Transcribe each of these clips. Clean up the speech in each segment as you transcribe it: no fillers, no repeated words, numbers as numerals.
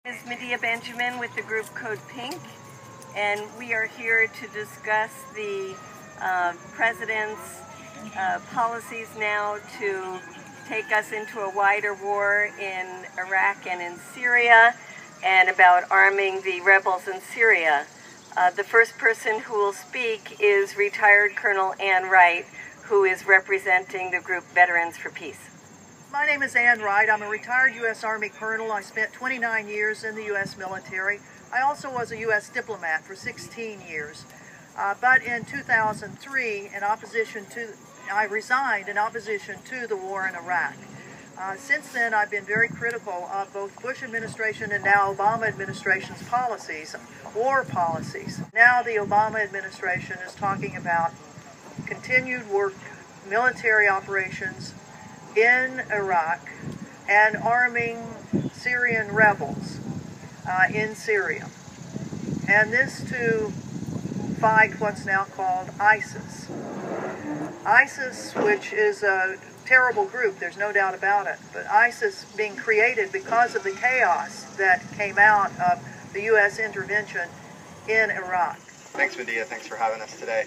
This is Medea Benjamin with the group CODEPINK, and we are here to discuss the President's policies now to take us into a wider war in Iraq and in Syria, and about arming the rebels in Syria. The first person who will speak is retired Colonel Ann Wright, who is representing the group Veterans for Peace. My name is Ann Wright. I'm a retired U.S. Army colonel. I spent 29 years in the U.S. military. I also was a U.S. diplomat for 16 years. But in 2003, I resigned in opposition to the war in Iraq. Since then, I've been very critical of both Bush administration and now Obama administration's policies, war policies. Now the Obama administration is talking about continued work, military operations in Iraq and arming Syrian rebels in Syria. And this to fight what's now called ISIS. ISIS, which is a terrible group, there's no doubt about it, but ISIS being created because of the chaos that came out of the U.S. intervention in Iraq. Thanks, Medea. Thanks for having us today.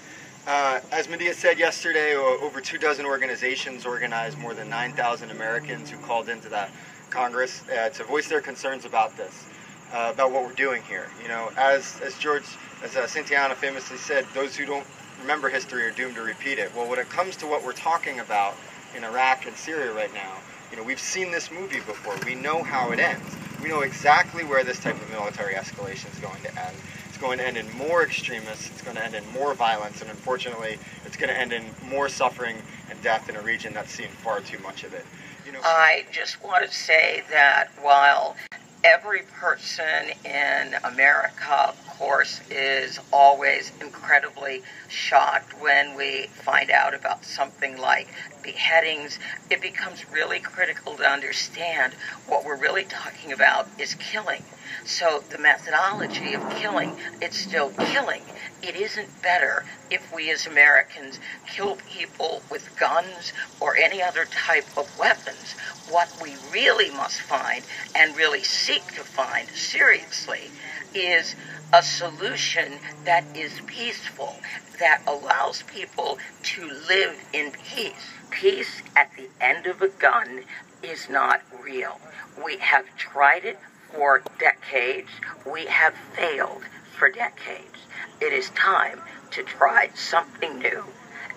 As Medea said yesterday, over 24 organizations organized more than 9,000 Americans who called into that Congress to voice their concerns about this, about what we're doing here. You know, as Santiana famously said, those who don't remember history are doomed to repeat it. Well, when it comes to what we're talking about in Iraq and Syria right now, you know, we've seen this movie before. We know how it ends. We know exactly where this type of military escalation is going to end. It's going to end in more extremists, it's going to end in more violence, and unfortunately, it's going to end in more suffering and death in a region that's seen far too much of it. You know, I just want to say that while every person in America, of course, is always incredibly shocked when we find out about something like beheadings, it becomes really critical to understand what we're really talking about is killing. So the methodology of killing, it's still killing. It isn't better if we as Americans kill people with guns or any other type of weapons. What we really must find and really seek to find seriously is a solution that is peaceful, that allows people to live in peace. Peace at the end of a gun is not real. We have tried it for decades. We have failed for decades. It is time to try something new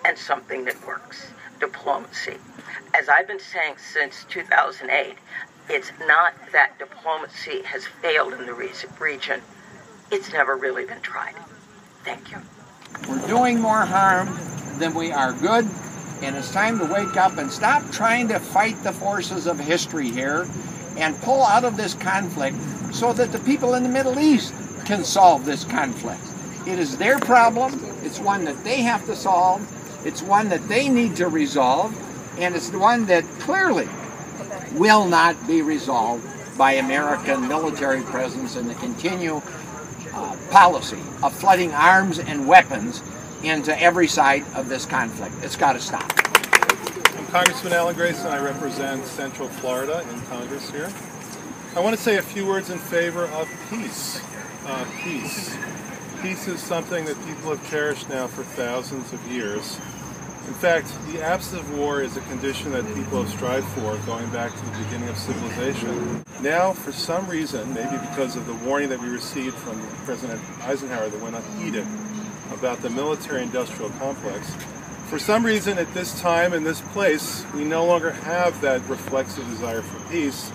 and something that works. Diplomacy. As I've been saying since 2008, it's not that diplomacy has failed in the region. It's never really been tried. Thank you. We're doing more harm than we are good, and it's time to wake up and stop trying to fight the forces of history here and pull out of this conflict so that the people in the Middle East can solve this conflict. It is their problem. It's one that they have to solve. It's one that they need to resolve, and it's the one that clearly will not be resolved by American military presence and the continued policy of flooding arms and weapons into every side of this conflict. It's got to stop. I'm Congressman Alan Grayson. I represent Central Florida in Congress here. I want to say a few words in favor of peace. Peace is something that people have cherished now for thousands of years. In fact, the absence of war is a condition that people have strived for going back to the beginning of civilization. Now, for some reason, maybe because of the warning that we received from President Eisenhower that went unheeded about the military-industrial complex, for some reason at this time and this place, we no longer have that reflexive desire for peace.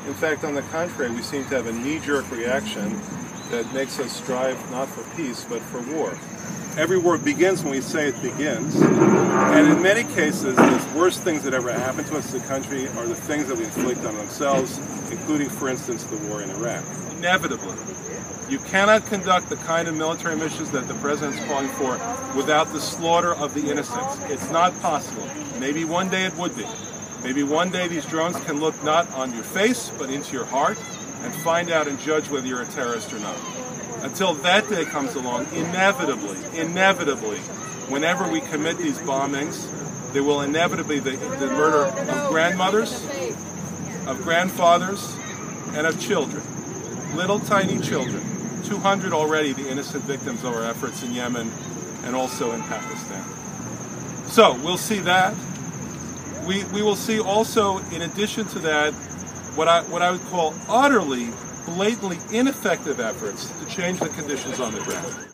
In fact, on the contrary, we seem to have a knee-jerk reaction that makes us strive not for peace, but for war. Every war begins when we say it begins, and in many cases, the worst things that ever happen to us as a country are the things that we inflict on ourselves, including, for instance, the war in Iraq. Inevitably, you cannot conduct the kind of military missions that the President's calling for without the slaughter of the innocents. It's not possible. Maybe one day it would be. Maybe one day these drones can look not on your face, but into your heart, and find out and judge whether you're a terrorist or not. Until that day comes along, inevitably, whenever we commit these bombings, there will inevitably be the murder of grandmothers, of grandfathers, and of children. little tiny children. 200 already, the innocent victims of our efforts in Yemen and also in Pakistan. So we'll see that. We will see also, in addition to that, what I would call utterly, blatantly ineffective efforts to change the conditions on the ground.